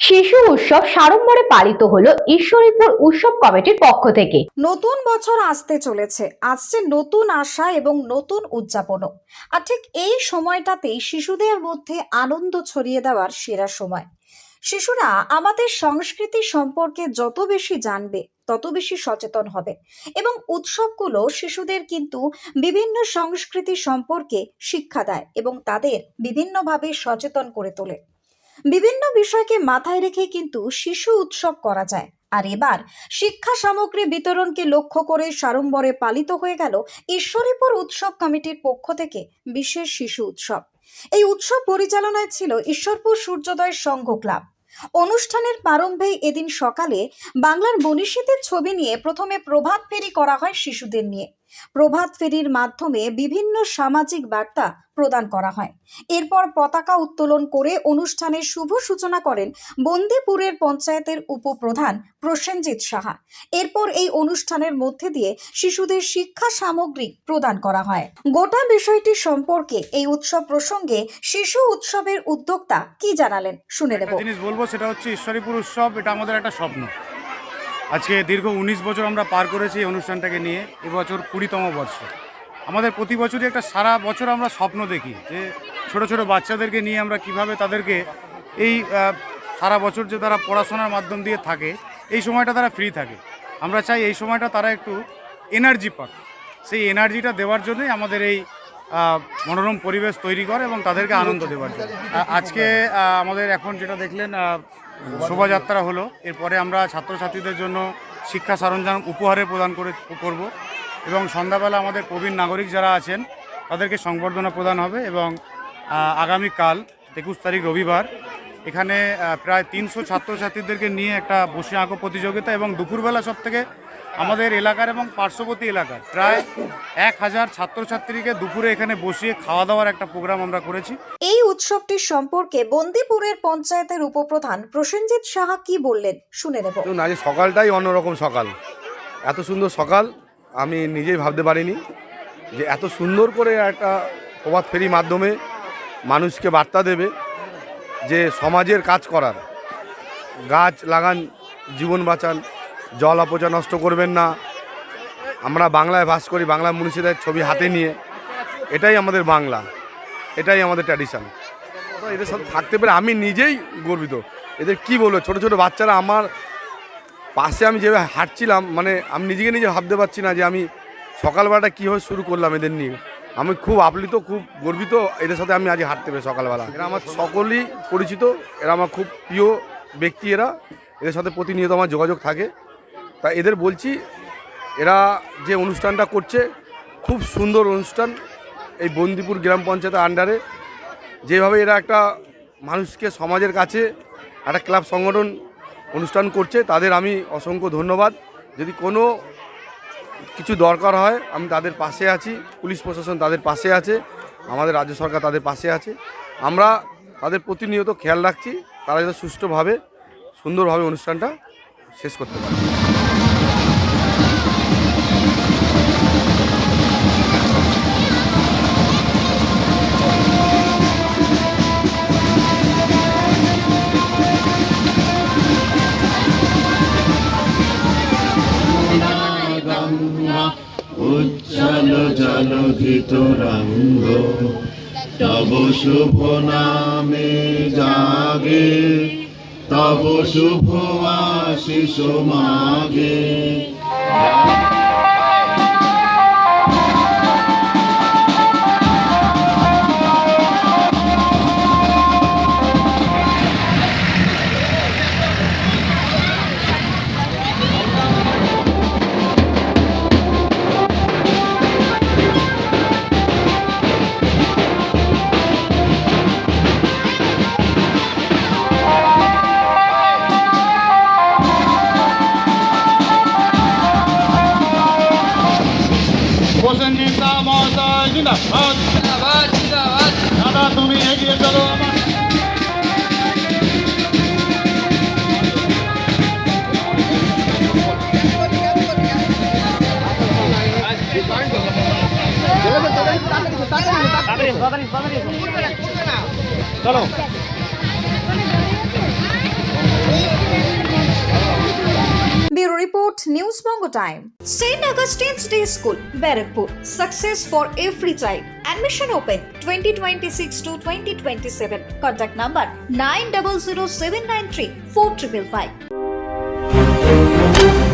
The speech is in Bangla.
শিশু উৎসব সাড়ম্বরে পালিত হলো ঈশ্বরীপুর উৎসব কমিটির পক্ষ থেকে। নতুন বছর আসতে চলেছে, আসছে নতুন আশা এবং নতুন উদযাপনও। আর ঠিক এই সময়টাতেই শিশুদের মধ্যে আনন্দ ছড়িয়ে দেওয়ার সেরা সময়। শিশুরা আমাদের সংস্কৃতি সম্পর্কে যত বেশি জানবে তত বেশি সচেতন হবে, এবং উৎসবগুলো শিশুদের কিন্তু বিভিন্ন সংস্কৃতি সম্পর্কে শিক্ষা দেয় এবং তাদের বিভিন্নভাবে সচেতন করে তোলে। বিভিন্ন বিষয়কে মাথায় রেখে কিন্তু শিশু উৎসব করা যায়। আর এবার শিক্ষা সামগ্রী বিতরণকে লক্ষ্য করে সাড়ম্বরে পালিত হয়ে গেল ঈশ্বরীপুর উৎসব কমিটির পক্ষ থেকে বিশেষ শিশু উৎসব। এই উৎসব পরিচালনায় ছিল ঈশ্বরপুর সূর্যোদয় সংঘ ক্লাব। অনুষ্ঠানের প্রারম্ভেই এদিন সকালে বাংলার মনীষীদের ছবি নিয়ে প্রথমে প্রভাত ফেরি করা হয় শিশুদের নিয়ে। প্রভাত ফেরির মাধ্যমে বিভিন্ন সামাজিক বার্তা প্রদান করা হয়। এরপর পতাকা উত্তোলন করে অনুষ্ঠানের শুভ সূচনা করেন বন্দিপুরের পঞ্চায়েতের উপপ্রধান প্রসেনজিৎ সাহা। এরপর এই অনুষ্ঠানের মধ্যে দিয়ে শিশুদের শিক্ষা সামগ্রী প্রদান করা হয়। গোটা বিষয়টি সম্পর্কে এই উৎসব প্রসঙ্গে শিশু উৎসবের উদ্যোক্তা কি জানালেন শুনে নেব। জিনিস বলবো, সেটা হচ্ছে ঈশ্বরীপুর উৎসব। এটা আমাদের একটা স্বপ্ন। আজকে দীর্ঘ 19 বছর আমরা পার করেছি এই অনুষ্ঠানটাকে নিয়ে। এবছর 20তম বর্ষ। আমাদের প্রতি বছরই একটা সারা বছর আমরা স্বপ্ন দেখি যে ছোট ছোট বাচ্চাদেরকে নিয়ে আমরা কিভাবে তাদেরকে এই সারা বছর যে তারা পড়াশোনার মাধ্যম দিয়ে থাকে, এই সময়টা তারা ফ্রি থাকে। আমরা চাই এই সময়টা তারা একটু এনার্জি পাক। সেই এনার্জিটা দেওয়ার জন্যই আমাদের এই মনোরম পরিবেশ তৈরি করে এবং তাদেরকে আনন্দ দেওয়ার জন্য। আজকে আমাদের এখন যেটা দেখলেন শোভাযাত্রা হলো। এরপরে আমরা ছাত্রছাত্রীদের জন্য শিক্ষা সরঞ্জাম উপহারে প্রদান করব এবং সন্ধ্যাবেলা আমাদের প্রবীণ নাগরিক যারা আছেন তাদেরকে সংবর্ধনা প্রদান হবে। এবং আগামীকাল 21 তারিখ রবিবার এখানে প্রায় 300 ছাত্রছাত্রীদেরকে নিয়ে একটা বসে আঁকো প্রতিযোগিতা, এবং দুপুরবেলা সব থেকে আমাদের এলাকার এবং পার্শ্ববর্তী এলাকার প্রায় 1000 ছাত্রছাত্রীকে দুপুরে এখানে বসিয়ে খাওয়া দাওয়ার একটা প্রোগ্রাম আমরা করেছি। এই উৎসবটির সম্পর্কে বন্দিপুরের পঞ্চায়েতের উপপ্রধান প্রসেনজিৎ সাহা কি বললেন শুনে নেব। আজ সকালটাই অন্যরকম সকাল। এত সুন্দর সকাল আমি নিজেই ভাবতে পারিনি যে এত সুন্দর করে একটা প্রভাত ফেরির মাধ্যমে মানুষকে বার্তা দেবে যে সমাজের কাজ করার, গাছ লাগান, জীবন বাঁচান, জল অপচয় নষ্ট করবেন না। আমরা বাংলায় বাস করি, বাংলা মনীষীদের ছবি হাতে নিয়ে। এটাই আমাদের বাংলা, এটাই আমাদের ট্র্যাডিশন। এদের সাথে থাকতে পেরে আমি নিজেই গর্বিত। এদের কি বলবো, ছোটো ছোটো বাচ্চারা আমার পাশে আমি যেভাবে হাঁটছিলাম, মানে আমি নিজেকে নিজে ভাবতে পারছি না যে আমি সকালবেলাটা কীভাবে শুরু করলাম এদের নিয়ে। আমি খুব আপ্লুত, খুব গর্বিত এদের সাথে আমি আজ হাঁটতে পেরে সকালবেলা। এরা আমার সকলেই পরিচিত, এরা আমার খুব প্রিয় ব্যক্তি। এদের সাথে প্রতিনিয়ত আমার যোগাযোগ থাকে। তা এদের বলছি, এরা যে অনুষ্ঠানটা করছে খুব সুন্দর অনুষ্ঠান। এই বন্দিপুর গ্রাম পঞ্চায়েতের আন্ডারে যেভাবে এরা একটা মানুষকে সমাজের কাছে একটা ক্লাব সংগঠন অনুষ্ঠান করছে, তাদের আমি অসংখ্য ধন্যবাদ। যদি কোনো কিছু দরকার হয় আমি তাদের পাশে আছি, পুলিশ প্রশাসন তাদের পাশে আছে, আমাদের রাজ্য সরকার তাদের পাশে আছে। আমরা তাদের প্রতিনিয়ত খেয়াল রাখছি তারা যাতে সুষ্ঠুভাবে সুন্দরভাবে অনুষ্ঠানটা শেষ করতে পারে। উজ্জ্বল জলধিত রঙ্গ তব শুভ নামে জাগে, তব শুভ আশিস মাগে। প্রসেনজিৎ সাহা মহাশয় জিন্দাবাদ, জিন্দাবাদ, জিন্দাবাদ। দাদা তুমি এগিয়ে চলো। চলো News Bongo Time. St. Augustine's Day School, Barrackpur. Success for every child. Admission open 2026 to 2027. Contact number 900793 4555.